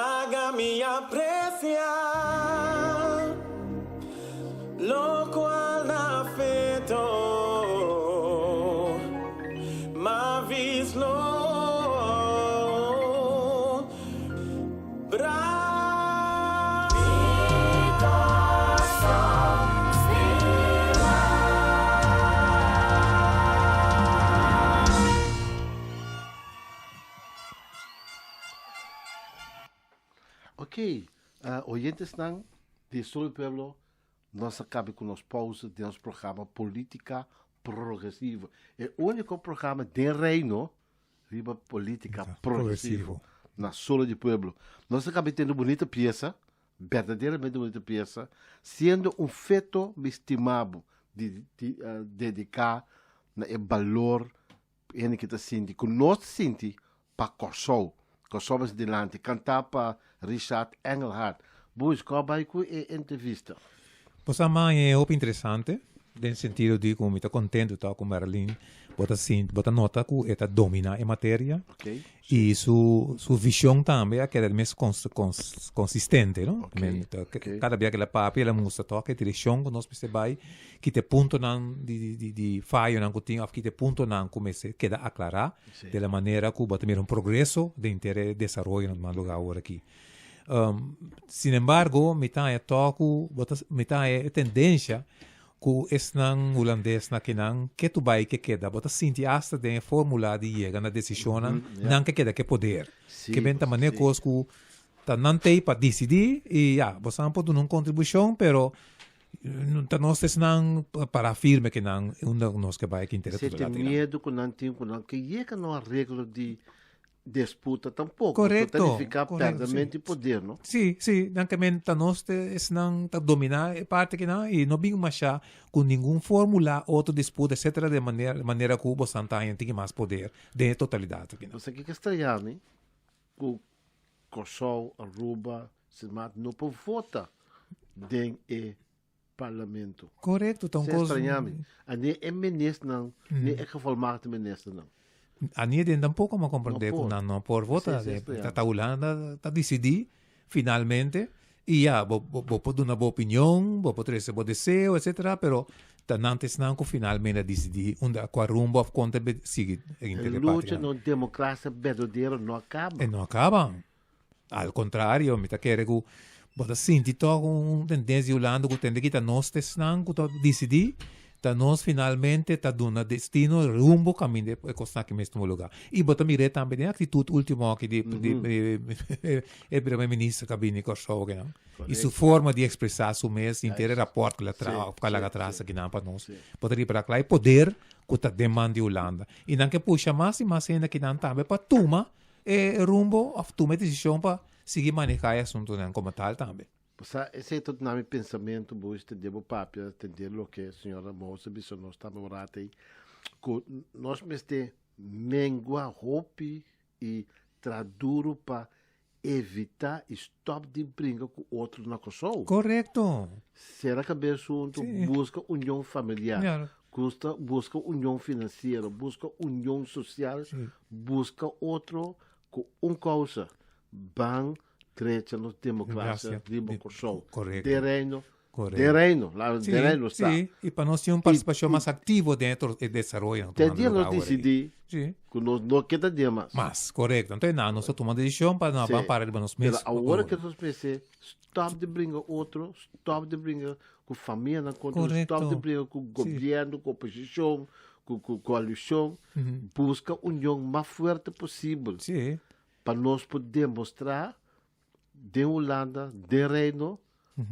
S4: La mi aprecia lo cual afeto ma vislo
S1: Ok, oyentes nan de Solo Pueblo, nós acabamos com os pausas de nosso programa Política Progressiva. É o único programa de reino riba política progressiva na Solo de Pueblo. Nós acabamos tendo bonita peça, verdadeiramente bonita peça, sendo um feito estimado de dedicar o valor em que está sentindo, que nós sentimos para Kosovo. Kosovo delante, cantar para Richard Engelhardt. Busca vai com a entrevista.
S2: Pues a mim é muito interessante, no sentido de como estou contente com Marilyn, bota nota que ela domina a matéria,
S1: okay.
S2: E sua visão também é que é mais consistente, não?
S1: Okay.
S2: Cada vez que ela papi, ela mostra que a direção que nós precisamos, que te ponto não de falho não que tem, que te ponto não comece queda aclarar, de maneira que vai ter progresso de interesse desenvolvimento no lugar agora aqui. Sin embargo, metade é toco, metade é tendência que es nan holandês na kinan que tu vai que queda, bota sentir hasta de fórmula de chega na decisão nan que queda que poder, que bem também coisa que tá não tem para decidir e você não pode uma contribuição, pero não nós não para firme que não nós que vai que interessa.
S1: Você tem medo que não tem que chega no arreglo de disputa tampouco.
S2: Correto.
S1: Então, ficar perdamente poder, não?
S2: Sim, sim. Nancamente, nós não dominar a parte que não, e não vimos mais com nenhum fórmula, outra disputa, etc., de maneira que o Santanha tem mais poder de totalidade.
S1: Você que estranhar, né? O Kosovo, Aruba, Semat, não pode votar dentro parlamento.
S2: Correcto, então
S1: Se estranhame. Ani é ministro não, nem é gevolmaakte minister não.
S2: A ninguém tampouco me compreender
S1: Não
S2: com
S1: pode.
S2: não por votar.
S1: Sim, sim,
S2: Tá Holanda tá decidir finalmente e já vou pôr uma boa opinião, vou pôr esse bom desejo, etc. Pero tá antes não que finalmente decidir onde a rumbo of conta sigue em
S1: A luta na democracia verdadeira não acaba.
S2: E não acabam. Al contrário, me tá querendo que bota sentir uma tendência Holanda que tem que tá nós não que tá decidir tá nós finalmente tá dando destino rumbo caminho de costa que mesmo lugar e bota mire também a atitude última que de primeiro-ministro cabine Korsov não e sua forma de expressar seu mês inteiro rapport que ela traz aqui não para nós poderia para lá e poder que tá demanda de Holanda e não que puxa mais e mais ainda que não também para tomar rumbo a tomar decisão para seguir manejar assunto não como tal também.
S1: Esse é todo o meu pensamento, vou estender o papel, entender o que a senhora Moça disse, nós estamos orando aí, que nós mesmo mengua roupa e traduro para evitar stop de briga com outro na Kosovo.
S2: Correto.
S1: Será que a assunto busca união familiar, busca união financeira, busca união social, busca outro com causa, bang, trecha nos democracia de Kosovo.
S2: Correto.
S1: De reino, lá de reino está.
S2: Sim, e para nós ter uma participação mais ativa dentro do desenvolvimento.
S1: Tem dia nós decidir que nós não queremos mais.
S2: Mas, correto. Então, não, nós tomamos decisão para não parar de nós mesmos.
S1: A hora que nós pensamos, stop de briga outro, stop de briga com família, stop de briga com o governo, com a oposição, com a coalição, busca união mais forte possível.
S2: Sim.
S1: Para nós poder mostrar de Holanda, de reino,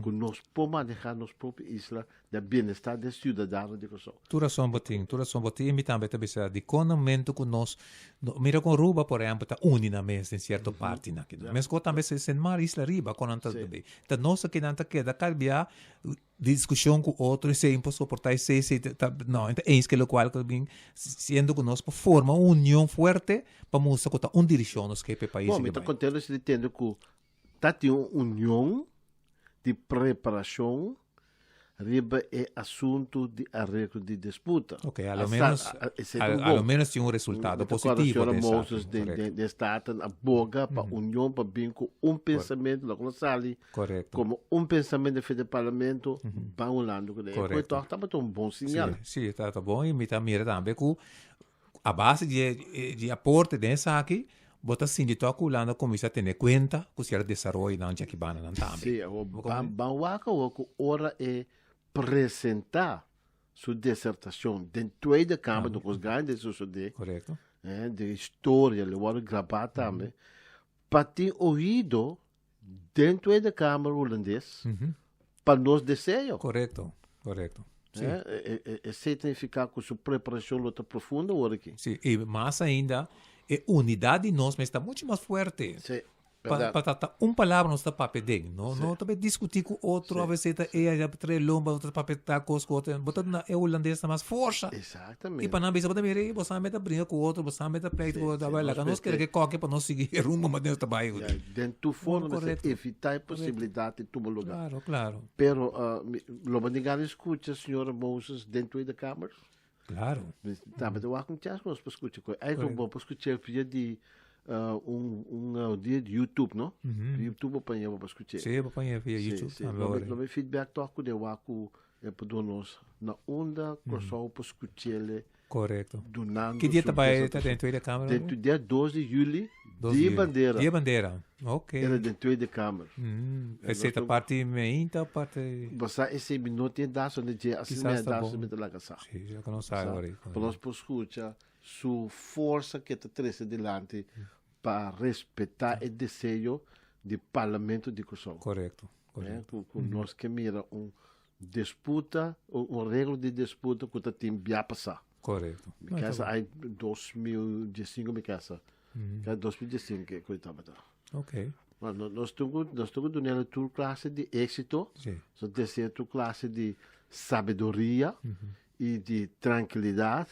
S1: que nós podemos manejar nossa própria isla, do bem-estar dos cidadãos de Kosovo.
S2: Tudo são botim, e me também está de conhecimento que nós, mira com Ruba, por exemplo, está unida mesmo em certa parte, mas que também se sente mais isla riba, com antes também. Então, nós aqui não queda calbiar discussão com outro, e se é impossível suportar, não, então é isso que é o qual, sendo que nós formamos uma união forte, para mostrar que está uma direção nos que é o país.
S1: Bom, então, contendo se entende que está uma união de preparação riba é assunto de arreglo de disputa.
S2: Ok, ao menos tinha um resultado positivo.
S1: A senhora Moses de Estado aboga para a união, para vir com pensamento, lá com sali, como pensamento do parlamento, para um lado. Correto. Está um bom sinal.
S2: Sim, está bom. E me mira também que a base de aporte dessa aqui, bota assim de toca Holanda começa a ter conta que se desenvolve na Jaquibana também.
S1: Sim, o hora é apresentar sua dissertação dentro da Câmara do Cosgan de suceder.
S2: Correto.
S1: De história, ele vai gravar também. Para ter ouvido dentro da Câmara holandesa, para nós desejo.
S2: Correto.
S1: É significar que sua preparação luta profunda hora aqui.
S2: Sim, e mais ainda, a unidade de nós está muito mais forte.
S1: Sim.
S2: Para palavra não está para pedir, não também discutir com outro, a vezes é três lomba, outra para pedir coisa com outra, botando na holandês está mais força.
S1: Exatamente.
S2: E para não ver, você vai brigar com outro, você vai pleito com outra, vai lá, nós queremos que qualquer para nós seguir rumo, mas dentro trabalho.
S1: Dentro do foro, você evitar a possibilidade de tomar lugar.
S2: Claro.
S1: Pero, logo ninguém escuta a senhora Moses dentro da Câmara.
S2: Claro.
S1: Mas eu acho que não para escutar. Aí é bom para escutar via de dia de YouTube, não? YouTube apanhava para escutar.
S2: Sim, apanhava via YouTube.
S1: Não me feedback toco de waku é para nós na onda só para escutar ele.
S2: Correto.
S1: Donando.
S2: Que dia está dentro da Câmara?
S1: Dentro dia 12 de julho, dia bandeira.
S2: Dia bandeira. Ok.
S1: Era dentro da Câmara.
S2: Essa parte meinta, parte.
S1: Você esse minuto tem dar só de dia assim me dá só de lá casa.
S2: Sim, já não sai agora.
S1: Para nós para escutar sua força que está trazendo adiante para respeitar o desejo do parlamento de Kosovo.
S2: Correto.
S1: Nós que mira disputa, regra de disputa que está tem bia passar.
S2: Correto.
S1: Me casa aí 2015 me casa. Que 2015 que coitava.
S2: Ok.
S1: Nós estamos dando tua classe de êxito, só descer tua classe de sabedoria e de tranquilidade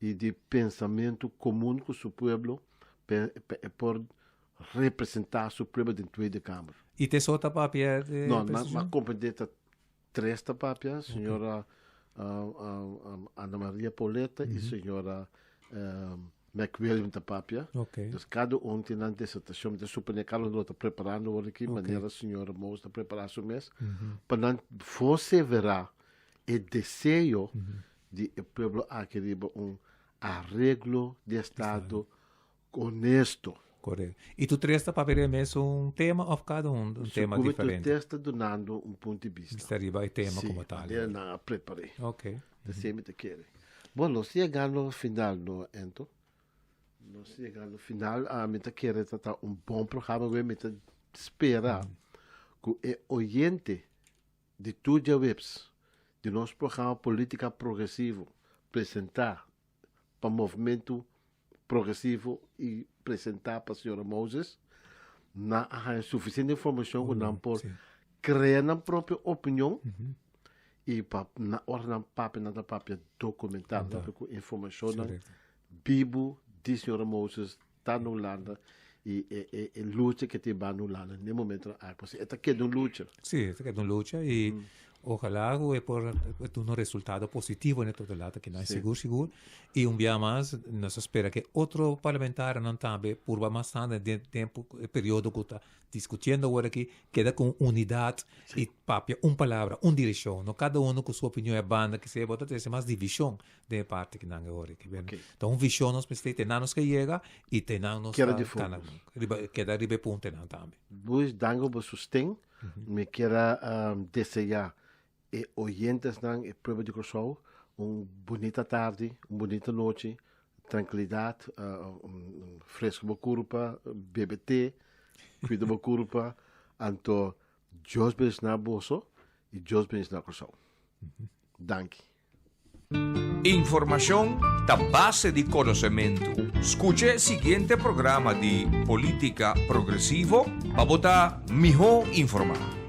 S1: e de pensamento comum com o seu povo por representar o seu povo dentro da Câmara.
S2: E te solta papel?
S1: Não, mas compreender tres tapapias, señora Ana Maria Pauleta e senhora McWilliam Tapapia.
S2: Ok.
S1: Dus cada tem na dissertação, de suponho que ela está preparando aqui, maneira a senhora Moos está preparando o mês, para você verá o desejo de o povo querer arreglo de Estado honesto.
S2: Correto. E tu três papéis mesmo tema ou cada um tema diferente?
S1: Tu está dando ponto de vista.
S2: Estaria o tema
S1: Sim,
S2: como tal.
S1: eu não preparei.
S2: Ok.
S1: Sempre te quero. Bom, nós chegamos no final, no Ento. Nós chegamos no final, a mim te quero tratar bom programa, eu me espera que o oyente de tudo webs, de nosso programa Política Progressivo, apresentar para o movimento progressivo e apresentar para a senhora Moses, não há suficiente informação que não por criar a própria opinião e na hora na papel documentar com informação Bibo de senhora Moses está no lado e luta que tem no lado no momento é que é uma luta.
S2: Sim, é uma luta e ojalá é por um resultado positivo em todo lado que não é seguro e dia mais nós espera que outro parlamentar não também por mais tempo período que está discutindo agora aqui queda com unidade e papia palavra direção não cada um com sua opinião é banda que se bota ter mais divisão de parte que não agora que bem então visão nós temos que chega e temos queda ribe ponto não também
S1: vos dango vos sustém me quero desejar e oyentes dan e prova de Curaçao bonita tarde, bonita noite, tranquilidade, fresco uma curva, BBT, cuida uma curva, então Deus bendice na bolso e Deus bendice na Curaçao. Danke.
S5: Información da base de conocimiento. Escuche el siguiente programa de Política Progresivo para votar mejor informado.